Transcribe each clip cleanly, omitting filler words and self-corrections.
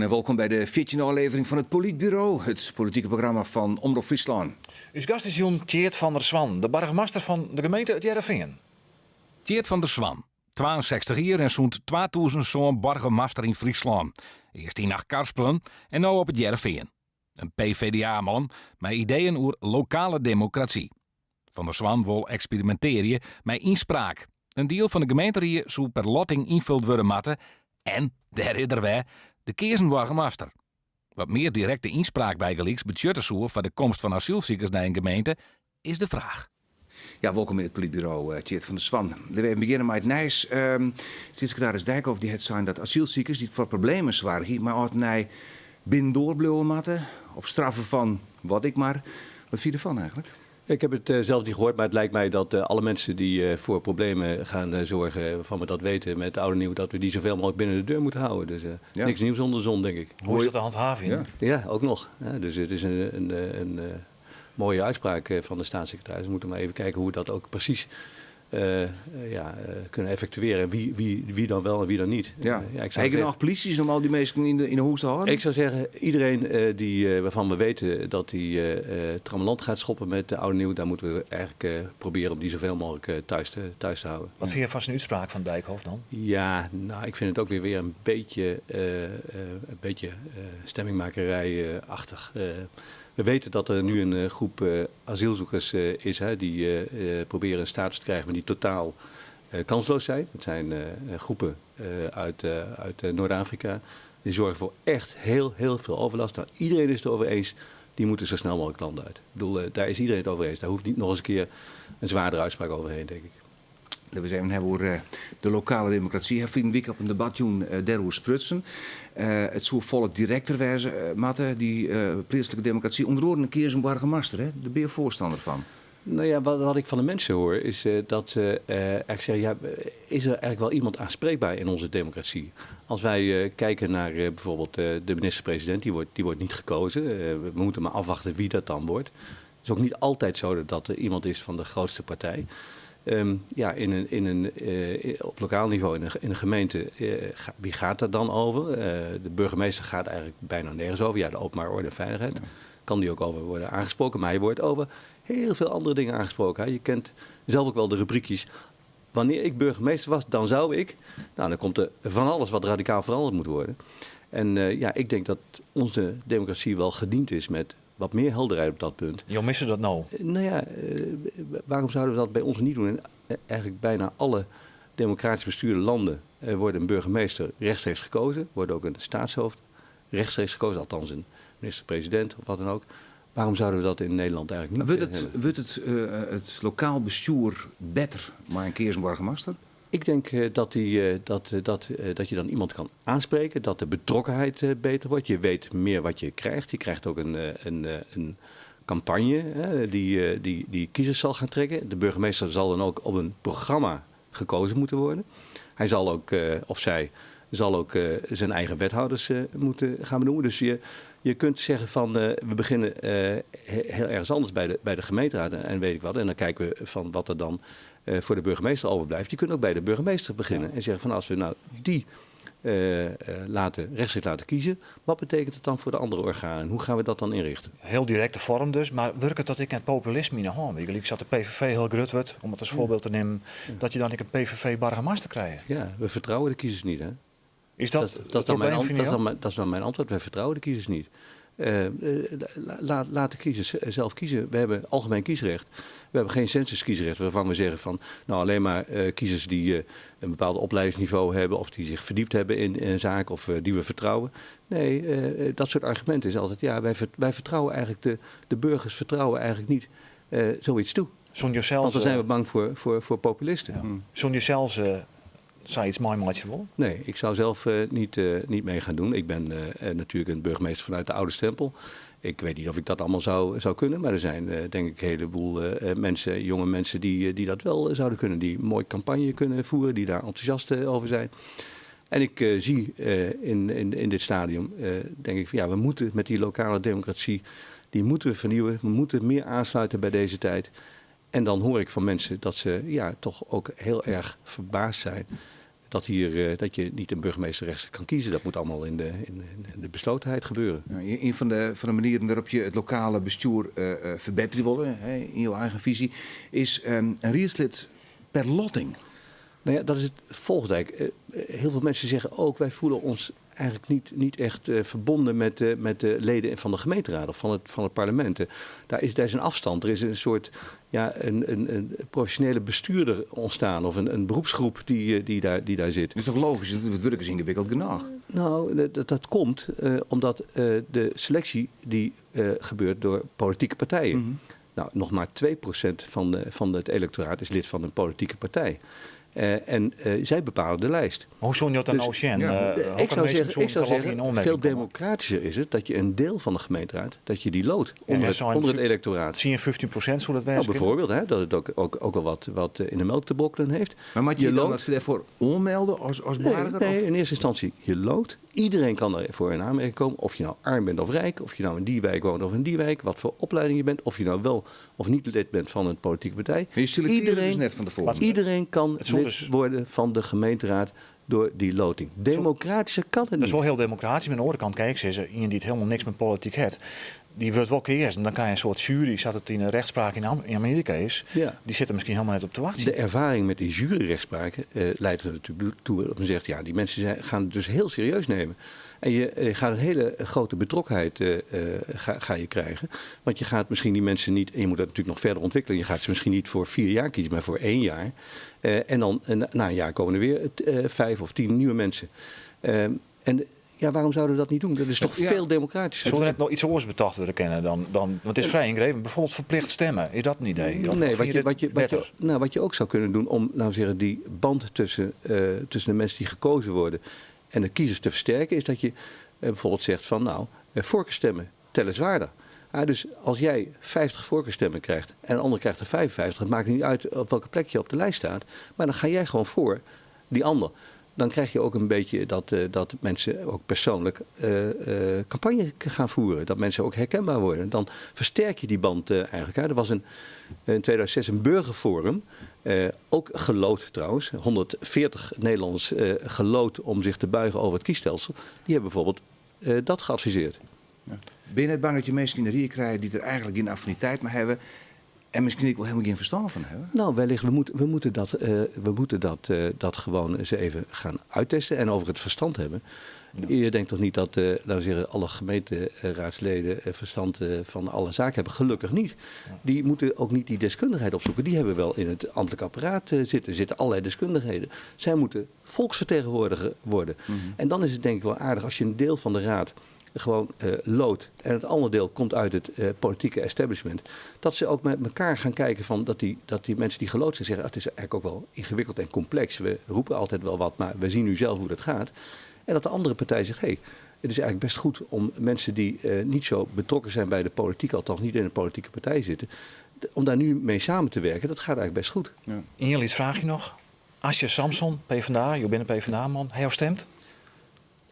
en welkom bij de 14e aflevering van het Politbureau, het politieke programma van Omroep Friesland. Uw gast is Jon Tjeerd van der Zwan, de burgemeester van de gemeente uit Heerenveen. Tjeerd van der Zwan, 62 jaar en zo'n 2000 zo'n burgemeester in Friesland. Eerst in Karspelen en nu op het Heerenveen. Een PvdA-man met ideeën over lokale democratie. Van der Zwan wil experimenteren met inspraak. Een deel van de gemeente zou per lotting invuld worden moeten. En, daar is er weer, de keersenburgemeester. Wat meer directe inspraak bij gelijks budgetten voor de komst van asielzoekers naar een gemeente is de vraag. Ja, welkom in het Politbureau, Tjeerd van der Zwan. We beginnen met het nieuws. Staatssecretaris Dijkhoff die het zijn dat asielzoekers die voor problemen zwaar hier, maar altijd naar binnen doorblijven moeten, op straffen van wat ik maar. Wat vind je ervan eigenlijk? Ik heb het zelf niet gehoord, maar het lijkt mij dat alle mensen die voor problemen gaan zorgen, waarvan we dat weten met oude nieuw, dat we die zoveel mogelijk binnen de deur moeten houden. Dus niks nieuws onder de zon, denk ik. Hoe is dat de handhaving? Ja, ook nog. Ja, dus het is een mooie uitspraak van de staatssecretaris. We moeten maar even kijken hoe we dat ook precies kunnen effectueren. Wie dan wel en wie dan niet. Heb je nog polities om al die mensen in de hoes te houden? Ik zou zeggen, iedereen waarvan we weten dat hij trammeland gaat schoppen met de oude nieuw, daar moeten we eigenlijk proberen om die zoveel mogelijk thuis te houden. Wat vind je van zijn uitspraak van Dijkhoff dan? Ja, nou, ik vind het ook weer een beetje stemmingmakerij-achtig. We weten dat er nu een groep asielzoekers is die proberen een status te krijgen, maar die totaal kansloos zijn. Het zijn groepen uit Noord-Afrika. Die zorgen voor echt heel veel overlast. Nou, iedereen is het erover eens, die moeten zo snel mogelijk landen uit. Ik bedoel, daar is iedereen het over eens. Daar hoeft niet nog eens een keer een zwaardere uitspraak overheen, denk ik. We even hebben over de lokale democratie. Hij een week op een debat doen daarover sprutsen. Het zou volk directer wezen, Matte, die plaatselijke democratie. Onder andere een keer zijn burgemeester, hè? Daar ben je voorstander van. Nou ja, wat ik van de mensen hoor, is dat ze eigenlijk zeggen, ja, is er eigenlijk wel iemand aanspreekbaar in onze democratie? Als wij kijken naar bijvoorbeeld de minister-president, die wordt niet gekozen. We moeten maar afwachten wie dat dan wordt. Het is ook niet altijd zo dat er iemand is van de grootste partij. Op lokaal niveau, in een gemeente, wie gaat daar dan over? De burgemeester gaat eigenlijk bijna nergens over. Ja, de openbare orde en veiligheid. Ja. Kan die ook over worden aangesproken, maar hij wordt over heel veel andere dingen aangesproken. Je kent zelf ook wel de rubriekjes. Wanneer ik burgemeester was, dan zou ik. Nou, dan komt er van alles wat radicaal veranderd moet worden. En ik denk dat onze democratie wel gediend is met wat meer helderheid op dat punt. Jo, missen dat nou? Nou ja, waarom zouden we dat bij ons niet doen? En eigenlijk bijna alle democratisch bestuurde landen worden een burgemeester rechtstreeks gekozen. Wordt ook een staatshoofd rechtstreeks gekozen, althans een minister-president of wat dan ook. Waarom zouden we dat in Nederland eigenlijk niet Wordt het lokaal bestuur beter, maar een keer zijn burgemeester? Ik denk dat je dan iemand kan aanspreken, dat de betrokkenheid beter wordt. Je weet meer wat je krijgt. Je krijgt ook een campagne die kiezers zal gaan trekken. De burgemeester zal dan ook op een programma gekozen moeten worden. Hij zal ook, of zij, zal ook zijn eigen wethouders moeten gaan benoemen. Dus je kunt zeggen van we beginnen heel ergens anders bij de gemeenteraad en weet ik wat. En dan kijken we van wat er dan voor de burgemeester overblijft. Je kunt ook bij de burgemeester beginnen en zeggen van als we nou die rechtstreeks laten kiezen, wat betekent het dan voor de andere organen? Hoe gaan we dat dan inrichten? Heel directe vorm dus, maar werkt het dat ik het populisme in de hand? Ik zat de PVV heel grut wordt, om het als voorbeeld te nemen, dat je dan een PVV-burgemeester krijgt. Ja, we vertrouwen de kiezers niet, hè? Is dat is dan mijn antwoord. Wij vertrouwen de kiezers niet. Laat de kiezers zelf kiezen. We hebben algemeen kiesrecht. We hebben geen censuskiesrecht waarvan we zeggen van nou alleen maar kiezers die een bepaald opleidingsniveau hebben of die zich verdiept hebben in zaken of die we vertrouwen. Nee, dat soort argumenten is altijd ja, wij vertrouwen eigenlijk de burgers vertrouwen eigenlijk niet zoiets toe. Want dan zijn we bang voor populisten. Ja. Zon je zelfs zou je iets mooi maatje wel? Nee, ik zou zelf niet mee gaan doen. Ik ben natuurlijk een burgemeester vanuit de oude stempel. Ik weet niet of ik dat allemaal zou kunnen. Maar er zijn denk ik een heleboel jonge mensen die dat wel zouden kunnen. Die een mooie campagne kunnen voeren. Die daar enthousiast over zijn. En ik zie in dit stadium, denk ik van ja, we moeten met die lokale democratie, die moeten we vernieuwen. We moeten meer aansluiten bij deze tijd. En dan hoor ik van mensen dat ze toch ook heel erg verbaasd zijn dat je niet een burgemeester rechts kan kiezen. Dat moet allemaal in de beslotenheid gebeuren. Nou, een van de manieren waarop je het lokale bestuur verbeteren wil, in jouw eigen visie, is een raadslid per lotting. Nou ja, dat is het volgende eigenlijk. Heel veel mensen zeggen ook, wij voelen ons eigenlijk niet echt verbonden met de leden van de gemeenteraad of van het parlement. Daar is een afstand. Er is een soort een professionele bestuurder ontstaan of een beroepsgroep die daar zit. Dat is toch logisch? Het werk is ingewikkeld genoeg. Nou, dat komt omdat de selectie die gebeurt door politieke partijen. Mm-hmm. Nou, nog maar 2% van het electoraat is lid van een politieke partij. En zij bepalen de lijst. Maar hoe zou je dat dan nou zien? Ik zou zeggen, veel democratischer is het dat je een deel van de gemeenteraad, dat je die loodt onder het electoraat. Zie je 15% zou dat wijzen? Nou, bijvoorbeeld, dat het ook wel wat in de melk te brokkelen heeft. Maar moet je dan wat daarvoor onmelden als burger? Nee, in eerste instantie, je loodt. Iedereen kan ervoor in aanmerking komen. Of je nou arm bent of rijk. Of je nou in die wijk woont of in die wijk. Wat voor opleiding je bent. Of je nou wel of niet lid bent van een politieke partij. Maar je selecteert dus net van tevoren. Iedereen kan lid worden van de gemeenteraad door die loting. Democratischer kan het niet. Dat is wel heel democratisch. Maar aan de andere kant, kijk, iemand die het helemaal niks met politiek heeft, die wordt wel keers. En dan kan je een soort jury, zat het in een rechtspraak in Amerika is, die zit er misschien helemaal net op te wachten. De ervaring met die juryrechtspraken leidt er natuurlijk toe dat men zegt, ja, die mensen gaan het dus heel serieus nemen. En je gaat een hele grote betrokkenheid ga je krijgen. Want je gaat misschien die mensen niet, en je moet dat natuurlijk nog verder ontwikkelen, je gaat ze misschien niet voor 4 jaar kiezen, maar voor 1 jaar. En dan na een jaar komen er weer 5 of 10 nieuwe mensen. Ja, waarom zouden we dat niet doen? Dat is toch veel democratischer. Zou er net nog iets anders betacht willen kennen dan want het is vrij ingrepen. Bijvoorbeeld verplicht stemmen. Is dat een idee? Nee, wat je ook zou kunnen doen om die band tussen de mensen die gekozen worden en de kiezers te versterken, is dat je bijvoorbeeld zegt van voorkeurstemmen tellen zwaarder. Dus als jij 50 voorkeurstemmen krijgt en een ander krijgt er 55, het maakt niet uit op welke plek je op de lijst staat, maar dan ga jij gewoon voor die ander. Dan krijg je ook een beetje dat mensen ook persoonlijk campagne gaan voeren. Dat mensen ook herkenbaar worden. Dan versterk je die band eigenlijk. Er was in 2006 een burgerforum, ook geloot trouwens. 140 Nederlanders geloot om zich te buigen over het kiesstelsel. Die hebben bijvoorbeeld dat geadviseerd. Ja. Ben je net bang dat je mensen in de rie krijgt die er eigenlijk geen affiniteit mee hebben en misschien ook wel helemaal geen verstand van hebben? Nou, wellicht, we moeten dat gewoon eens even gaan uittesten en over het verstand hebben. Ja. Je denkt toch niet dat laten we zeggen, alle gemeenteraadsleden verstand van alle zaken hebben? Gelukkig niet. Ja. Die moeten ook niet die deskundigheid opzoeken. Die hebben wel in het ambtelijk apparaat zitten. Er zitten allerlei deskundigheden. Zij moeten volksvertegenwoordiger worden. Mm-hmm. En dan is het denk ik wel aardig als je een deel van de raad gewoon loodt en het andere deel komt uit het politieke establishment, dat ze ook met elkaar gaan kijken van dat die mensen die geloot zijn zeggen, het is eigenlijk ook wel ingewikkeld en complex. We roepen altijd wel wat, maar we zien nu zelf hoe dat gaat. En dat de andere partij zegt, het is eigenlijk best goed om mensen die niet zo betrokken zijn bij de politiek, althans niet in een politieke partij zitten, om daar nu mee samen te werken. Dat gaat eigenlijk best goed. Ja. In jullie vraag je nog, Asje Samson, PvdA, je bent een PvdA-man, hij stemt?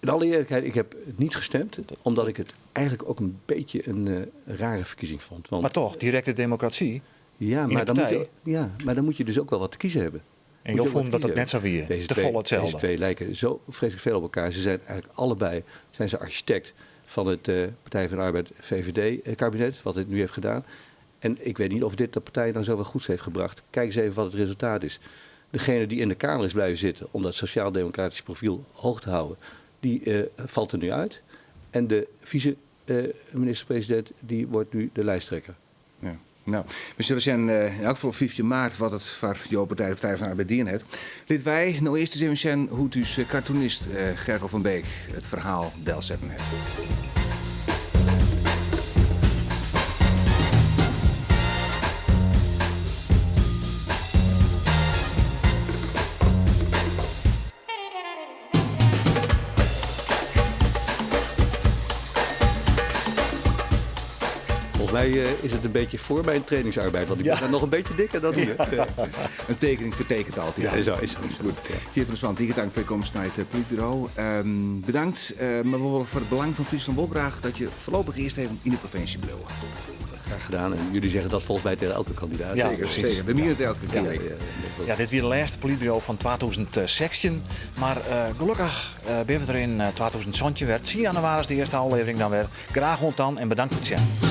In alle eerlijkheid, ik heb niet gestemd, omdat ik het eigenlijk ook een beetje een rare verkiezing vond. Want, maar toch, directe democratie. Ja, maar dan moet je dus ook wel wat te kiezen hebben. En je vond dat het net zo weer, te vol hetzelfde. Deze twee lijken zo vreselijk veel op elkaar. Ze zijn eigenlijk allebei architect van het Partij van de Arbeid VVD-kabinet, wat het nu heeft gedaan. En ik weet niet of dit de partij nou zoveel goeds heeft gebracht. Kijk eens even wat het resultaat is. Degene die in de Kamer is blijven zitten om dat sociaal-democratisch profiel hoog te houden, die valt er nu uit. En de vice-minister-president die wordt nu de lijsttrekker. Ja. Nou, we zullen zien in elk geval op 15 maart wat het voor jouw partij, de Partij van de Arbeid, dien heeft. Laten wij nou eerst eens even zien hoe dus cartoonist Gerco van Beek het verhaal delzetten heeft. Volgens mij is het een beetje voor mijn trainingsarbeid, want ik ben dan nog een beetje dikker dan nu. Ja. Een tekening vertekent altijd. Ja, zo is het. Goed. Geert van der Zwant, hartelijk dank voor je komst naar het politbureau. Bedankt, maar we willen voor het belang van Friesland wel graag dat je voorlopig eerst even in de provincie blijft. Graag gedaan. En jullie zeggen dat volgens mij tegen elke kandidaat. Ja, Zeker, precies. zeker. We mieren het elke keer. Ja, dit weer de laatste politiebureau van 2016. Maar gelukkig ben we er in 2020 werd. 10 januari is de eerste aflevering dan weer. Graag ontan en bedankt voor het zien.